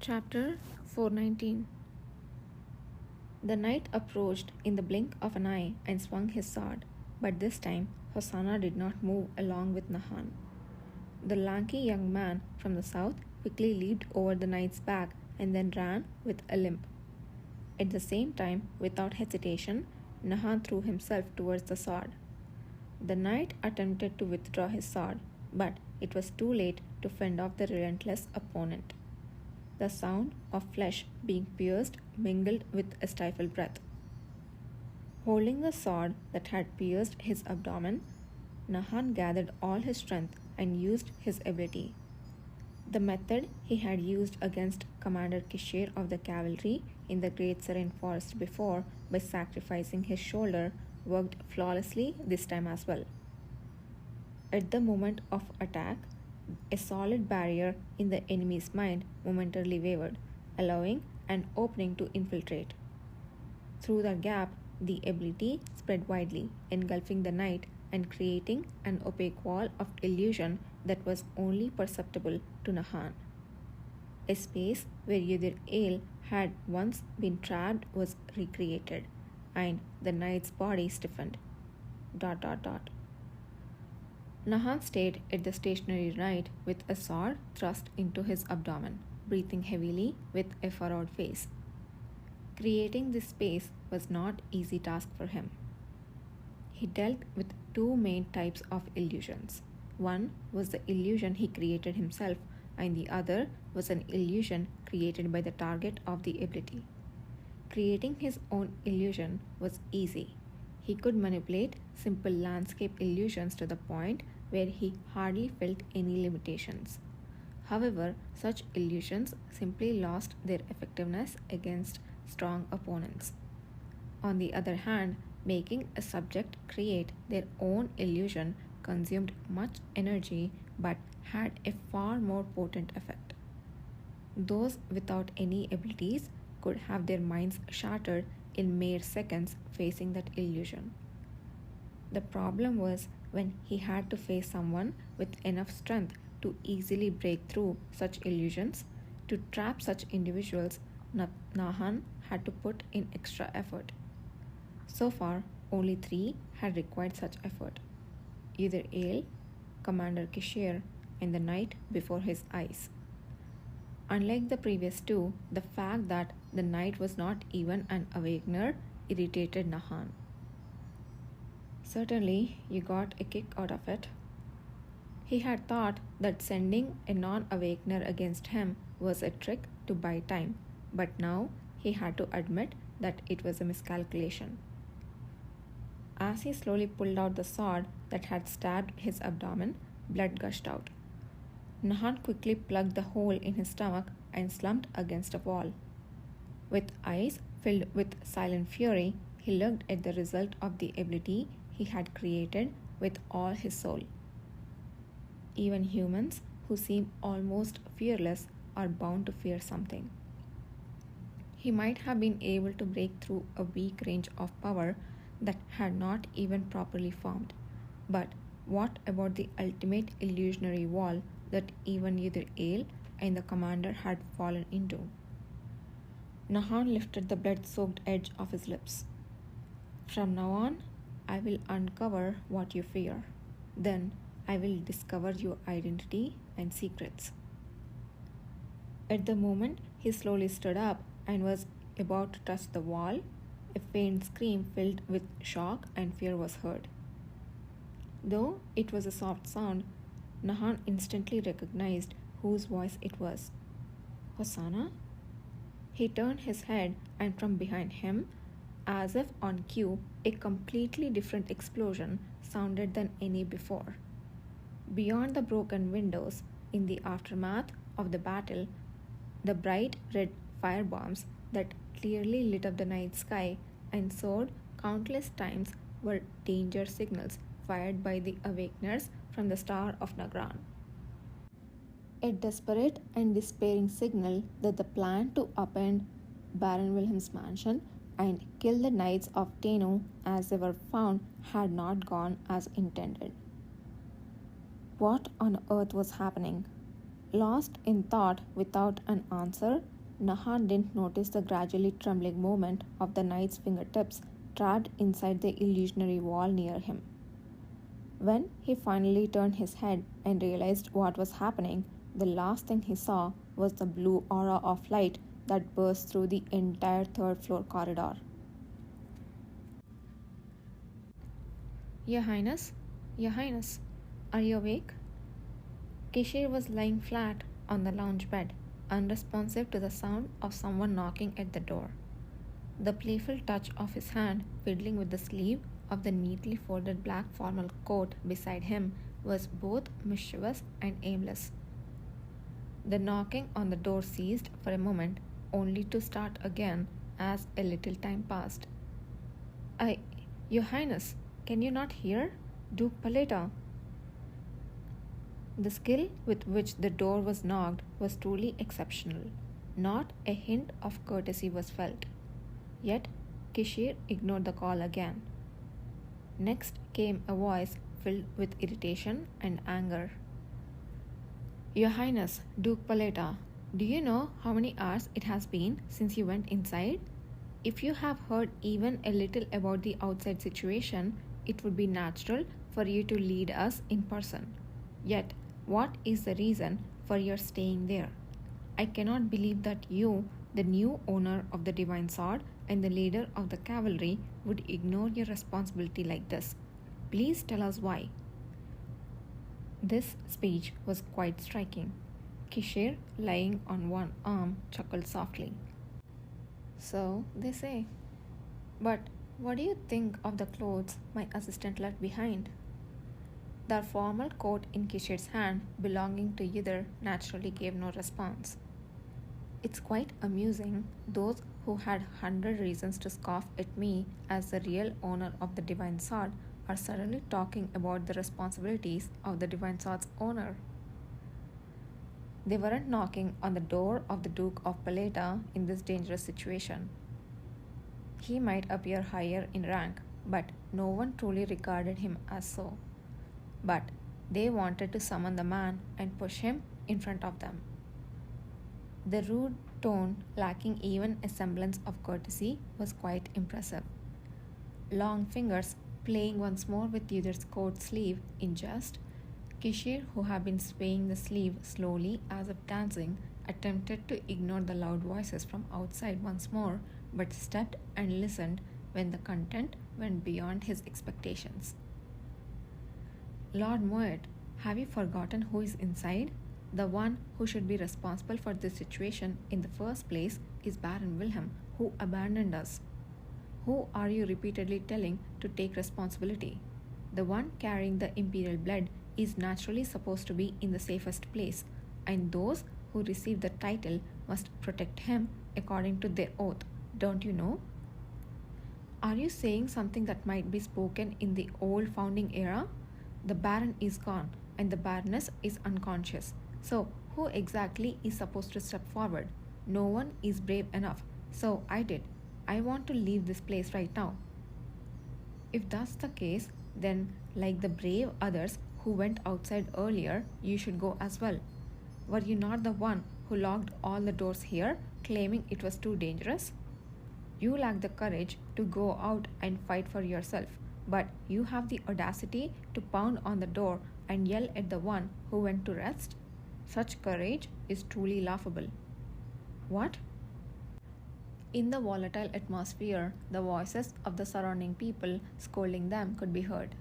Chapter 419. The knight approached in the blink of an eye and swung his sword, but this time Hosanna did not move along with Nahan. The lanky young man from the south quickly leaped over the knight's back and then ran with a limp. At the same time, without hesitation, Nahan threw himself towards the sword. The knight attempted to withdraw his sword, but it was too late to fend off the relentless opponent. The sound of flesh being pierced mingled with a stifled breath. Holding the sword that had pierced his abdomen, Nahan gathered all his strength and used his ability. The method he had used against Commander Kishir of the cavalry in the Great Serene Forest before by sacrificing his shoulder worked flawlessly this time as well. At the moment of attack, a solid barrier in the enemy's mind momentarily wavered, allowing an opening to infiltrate. Through the gap, the ability spread widely, engulfing the knight and creating an opaque wall of illusion that was only perceptible to Nahan. A space where Yudhir had once been trapped was recreated, and the knight's body stiffened. ... Nahan stayed at the stationary knight with a sword thrust into his abdomen, breathing heavily with a furrowed face. Creating this space was not easy task for him. He dealt with two main types of illusions. One was the illusion he created himself, and the other was an illusion created by the target of the ability. Creating his own illusion was easy. He could manipulate simple landscape illusions to the point where he hardly felt any limitations. However, such illusions simply lost their effectiveness against strong opponents. On the other hand, making a subject create their own illusion consumed much energy but had a far more potent effect. Those without any abilities could have their minds shattered in mere seconds facing that illusion. The problem was when he had to face someone with enough strength to easily break through such illusions. To trap such individuals, Nahan had to put in extra effort. So far, only 3 had required such effort: Yudhir, Commander Kishir, and the knight before his eyes. Unlike the previous 2, the fact that the knight was not even an awakener irritated Nahan. Certainly, you got a kick out of it. He had thought that sending a non-awakener against him was a trick to buy time, but now he had to admit that it was a miscalculation. As he slowly pulled out the sword that had stabbed his abdomen, blood gushed out. Nahan quickly plugged the hole in his stomach and slumped against a wall. With eyes filled with silent fury, he looked at the result of the ability he had created with all his soul. Even humans who seem almost fearless are bound to fear something. He might have been able to break through a weak range of power that had not even properly formed. But what about the ultimate illusionary wall that even Yudhir and the commander had fallen into? Nahan lifted the blood-soaked edge of his lips. From now on, I will uncover what you fear. Then I will discover your identity and secrets. At the moment he slowly stood up and was about to touch the wall, a faint scream filled with shock and fear was heard. Though it was a soft sound, Nahan instantly recognized whose voice it was. Hosanna? He turned his head, and from behind him, as if on cue, a completely different explosion sounded than any before. Beyond the broken windows, in the aftermath of the battle, the bright red firebombs that clearly lit up the night sky and soared countless times were danger signals fired by the Awakeners from the Star of Nagran. A desperate and despairing signal that the plan to upend Baron Wilhelm's mansion and kill the Knights of Tenno as they were found had not gone as intended. What on earth was happening? Lost in thought without an answer, Nahan didn't notice the gradually trembling movement of the knight's fingertips trapped inside the illusionary wall near him. When he finally turned his head and realized what was happening, the last thing he saw was the blue aura of light that burst through the entire third floor corridor. Your Highness, Your Highness, are you awake? Kishir was lying flat on the lounge bed, unresponsive to the sound of someone knocking at the door. The playful touch of his hand fiddling with the sleeve of the neatly folded black formal coat beside him was both mischievous and aimless. The knocking on the door ceased for a moment, only to start again as a little time passed. Your Highness, can you not hear? Duke Paleta. The skill with which the door was knocked was truly exceptional. Not a hint of courtesy was felt. Yet Kishir ignored the call again. Next came a voice filled with irritation and anger. Your Highness, Duke Paleta, do you know how many hours it has been since you went inside? If you have heard even a little about the outside situation, it would be natural for you to lead us in person. Yet, what is the reason for your staying there? I cannot believe that you, the new owner of the Divine Sword and the leader of the cavalry, would ignore your responsibility like this. Please tell us why. This speech was quite striking. Kishir, lying on one arm, chuckled softly. So they say. But what do you think of the clothes my assistant left behind? The formal coat in Kishir's hand, belonging to Yidr, naturally gave no response. It's quite amusing. Those who had 100 reasons to scoff at me as the real owner of the Divine Sword are suddenly talking about the responsibilities of the Divine Sword's owner. They weren't knocking on the door of the Duke of Paleta in this dangerous situation. He might appear higher in rank, but no one truly regarded him as so. But they wanted to summon the man and push him in front of them. The rude tone, lacking even a semblance of courtesy, was quite impressive. Long fingers playing once more with Yidr's coat sleeve in jest, Kishir, who had been swaying the sleeve slowly as if dancing, attempted to ignore the loud voices from outside once more, but stepped and listened when the content went beyond his expectations. Lord Moet, have you forgotten who is inside? The one who should be responsible for this situation in the first place is Baron Wilhelm, who abandoned us. Who are you repeatedly telling to take responsibility? The one carrying the imperial blood is naturally supposed to be in the safest place, and those who receive the title must protect him according to their oath, don't you know? Are you saying something that might be spoken in the old founding era? The Baron is gone, and the Baroness is unconscious. So, who exactly is supposed to step forward? No one is brave enough, so I did. I want to leave this place right now. If that's the case, then, like the brave others who went outside earlier, you should go as well. Were you not the one who locked all the doors here, claiming it was too dangerous? You lack the courage to go out and fight for yourself, but you have the audacity to pound on the door and yell at the one who went to rest? Such courage is truly laughable. What? In the volatile atmosphere, the voices of the surrounding people scolding them could be heard.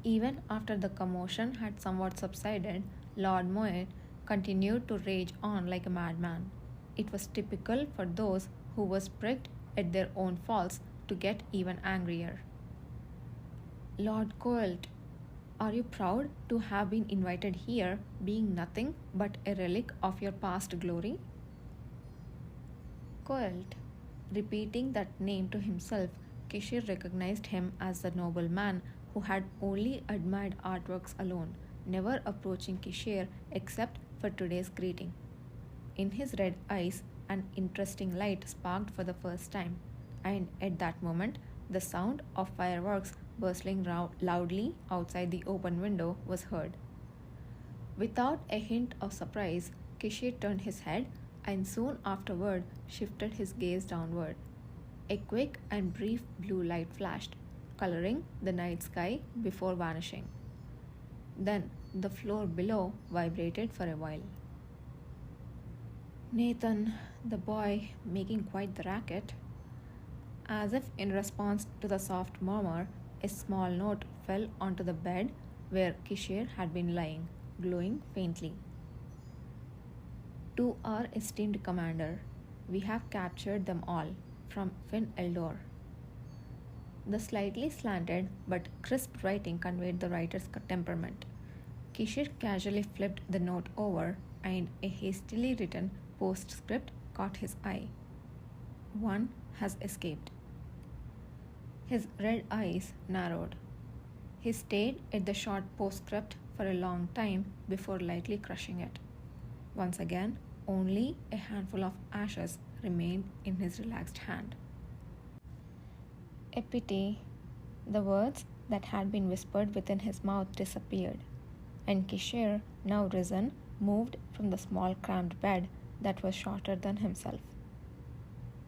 Even after the commotion had somewhat subsided, Lord Moet continued to rage on like a madman. It was typical for those who were pricked at their own faults to get even angrier. Lord Coelt, are you proud to have been invited here, being nothing but a relic of your past glory? Coelt. Repeating that name to himself, Kishir recognized him as the noble man who had only admired artworks alone, never approaching Kishir except for today's greeting. In his red eyes, an interesting light sparked for the first time, and at that moment, the sound of fireworks bursting loudly outside the open window was heard. Without a hint of surprise, Kishir turned his head and soon afterward shifted his gaze downward. A quick and brief blue light flashed, coloring the night sky before vanishing. Then the floor below vibrated for a while. Nathan, the boy, making quite the racket. As if in response to the soft murmur, a small note fell onto the bed where Kishir had been lying, glowing faintly. To our esteemed commander, we have captured them all, from Finn Eldor. The slightly slanted but crisp writing conveyed the writer's temperament. Kishir casually flipped the note over, and a hastily written postscript caught his eye. One has escaped. His red eyes narrowed. He stared at the short postscript for a long time before lightly crushing it. Once again, only a handful of ashes remained in his relaxed hand. A pity. The words that had been whispered within his mouth disappeared, and Kishir, now risen, moved from the small cramped bed that was shorter than himself.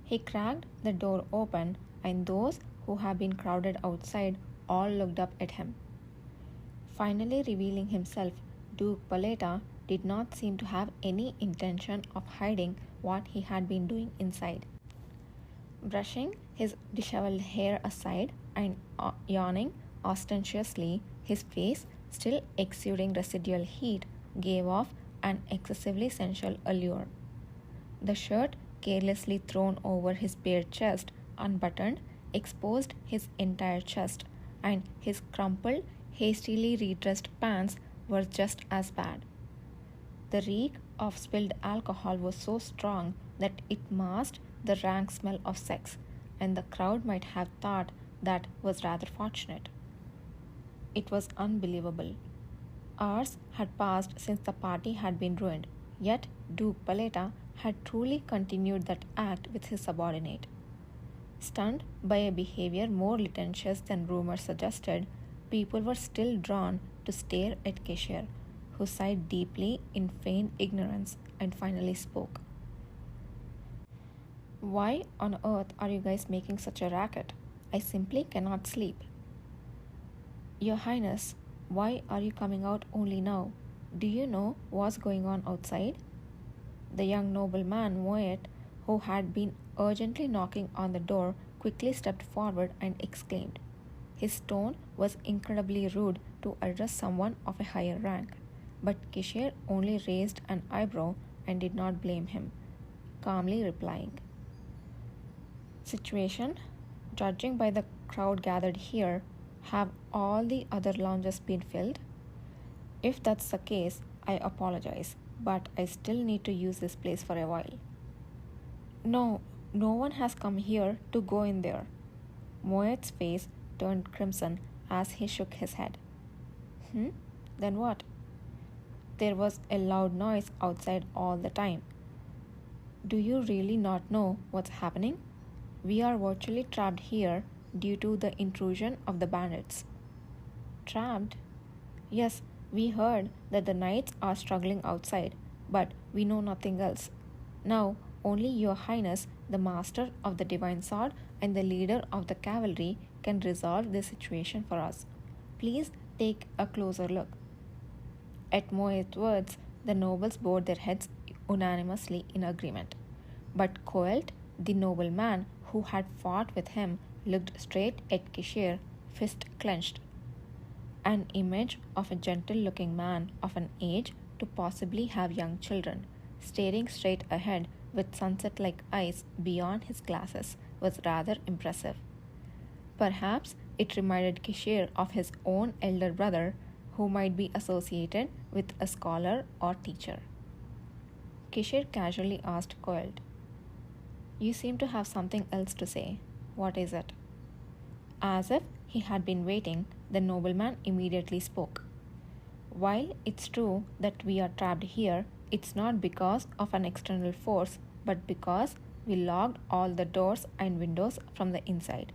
He cracked the door open, and those who had been crowded outside all looked up at him. Finally revealing himself, Duke Paleta did not seem to have any intention of hiding what he had been doing inside. Brushing his disheveled hair aside and yawning ostentatiously, his face, still exuding residual heat, gave off an excessively sensual allure. The shirt, carelessly thrown over his bare chest, unbuttoned, exposed his entire chest, and his crumpled, hastily redressed pants were just as bad. The reek of spilled alcohol was so strong that it masked the rank smell of sex, and the crowd might have thought that was rather fortunate. It was unbelievable. Hours had passed since the party had been ruined, yet Duke Paleta had truly continued that act with his subordinate. Stunned by a behavior more litigious than rumor suggested, people were still drawn to stare at Kishir, who sighed deeply in feigned ignorance and finally spoke. Why on earth are you guys making such a racket? I simply cannot sleep. Your Highness, why are you coming out only now? Do you know what's going on outside? The young nobleman Moet, who had been urgently knocking on the door, quickly stepped forward and exclaimed. His tone was incredibly rude to address someone of a higher rank, but Kishir only raised an eyebrow and did not blame him, calmly replying. Situation, judging by the crowd gathered here, have all the other lounges been filled? If that's the case, I apologize, but I still need to use this place for a while. No, no one has come here to go in there. Moet's face turned crimson as he shook his head. Then what? There was a loud noise outside all the time. Do you really not know what's happening? We are virtually trapped here due to the intrusion of the bandits. Trapped? Yes, we heard that the knights are struggling outside, but we know nothing else. Now, only Your Highness, the master of the divine sword and the leader of the cavalry, can resolve this situation for us. Please take a closer look. At Moet's words, the nobles bowed their heads unanimously in agreement. But Coelt, the nobleman who had fought with him, looked straight at Kishir, fist clenched. An image of a gentle-looking man of an age to possibly have young children, staring straight ahead with sunset-like eyes beyond his glasses, was rather impressive. Perhaps it reminded Kishir of his own elder brother, who might be associated with a scholar or teacher. Kishir casually asked Coelt, You seem to have something else to say. What is it? As if he had been waiting, the nobleman immediately spoke. While it's true that we are trapped here, it's not because of an external force, but because we locked all the doors and windows from the inside.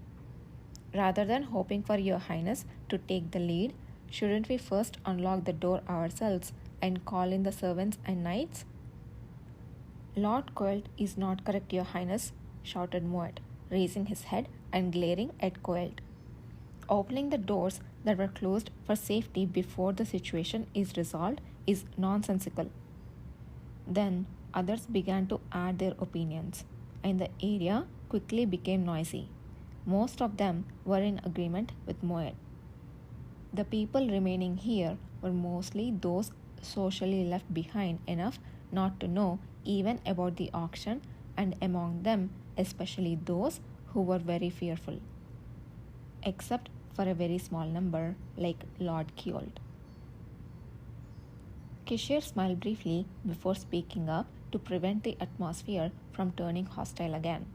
Rather than hoping for Your Highness to take the lead, shouldn't we first unlock the door ourselves and call in the servants and knights? Lord Coelt is not correct, Your Highness, shouted Moet, raising his head and glaring at Coelt. Opening the doors that were closed for safety before the situation is resolved is nonsensical. Then others began to add their opinions, and the area quickly became noisy. Most of them were in agreement with Moet. The people remaining here were mostly those socially left behind enough not to know even about the auction, and among them, especially those who were very fearful. Except for a very small number, like Lord Coelt. Kishir smiled briefly before speaking up to prevent the atmosphere from turning hostile again.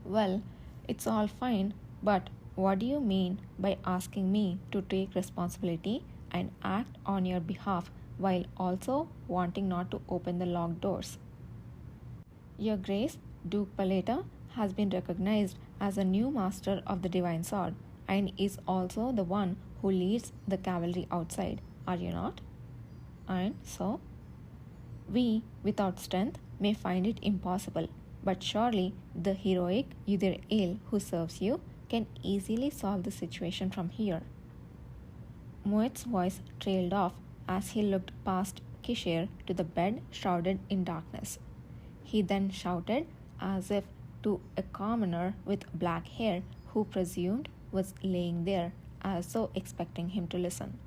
Well, it's all fine, but what do you mean by asking me to take responsibility and act on your behalf while also wanting not to open the locked doors? Your Grace, Duke Paleta has been recognized as a new master of the Divine Sword and is also the one who leads the cavalry outside, are you not? And so, we, without strength, may find it impossible, but surely the heroic Udir El who serves you can easily solve the situation from here. Moet's voice trailed off as he looked past Kishir to the bed shrouded in darkness. He then shouted as if to a commoner with black hair who presumed was laying there, as though expecting him to listen.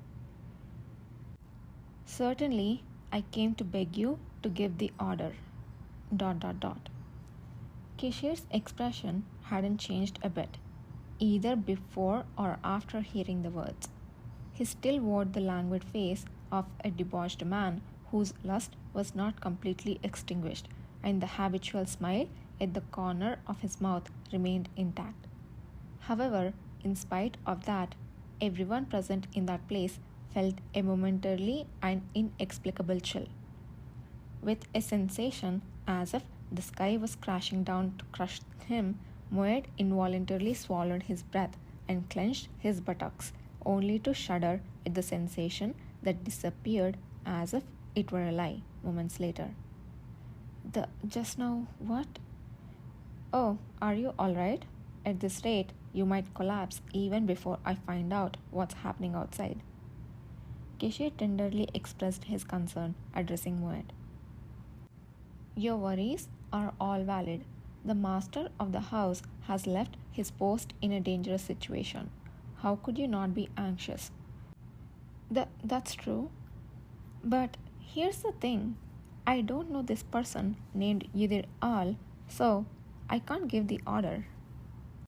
Certainly, I came to beg you to give the order. ... Kishir's expression hadn't changed a bit, either before or after hearing the words. He still wore the languid face of a debauched man whose lust was not completely extinguished, and the habitual smile at the corner of his mouth remained intact. However, in spite of that, everyone present in that place felt a momentary and inexplicable chill. With a sensation as if the sky was crashing down to crush him, Moet involuntarily swallowed his breath and clenched his buttocks, only to shudder at the sensation that disappeared as if it were a lie moments later. Just now, what? Oh, are you all right? At this rate, you might collapse even before I find out what's happening outside. Kishir tenderly expressed his concern, addressing Moet. Your worries are all valid. The master of the house has left his post in a dangerous situation. How could you not be anxious? That's true. But here's the thing. I don't know this person named Udir Al, so I can't give the order.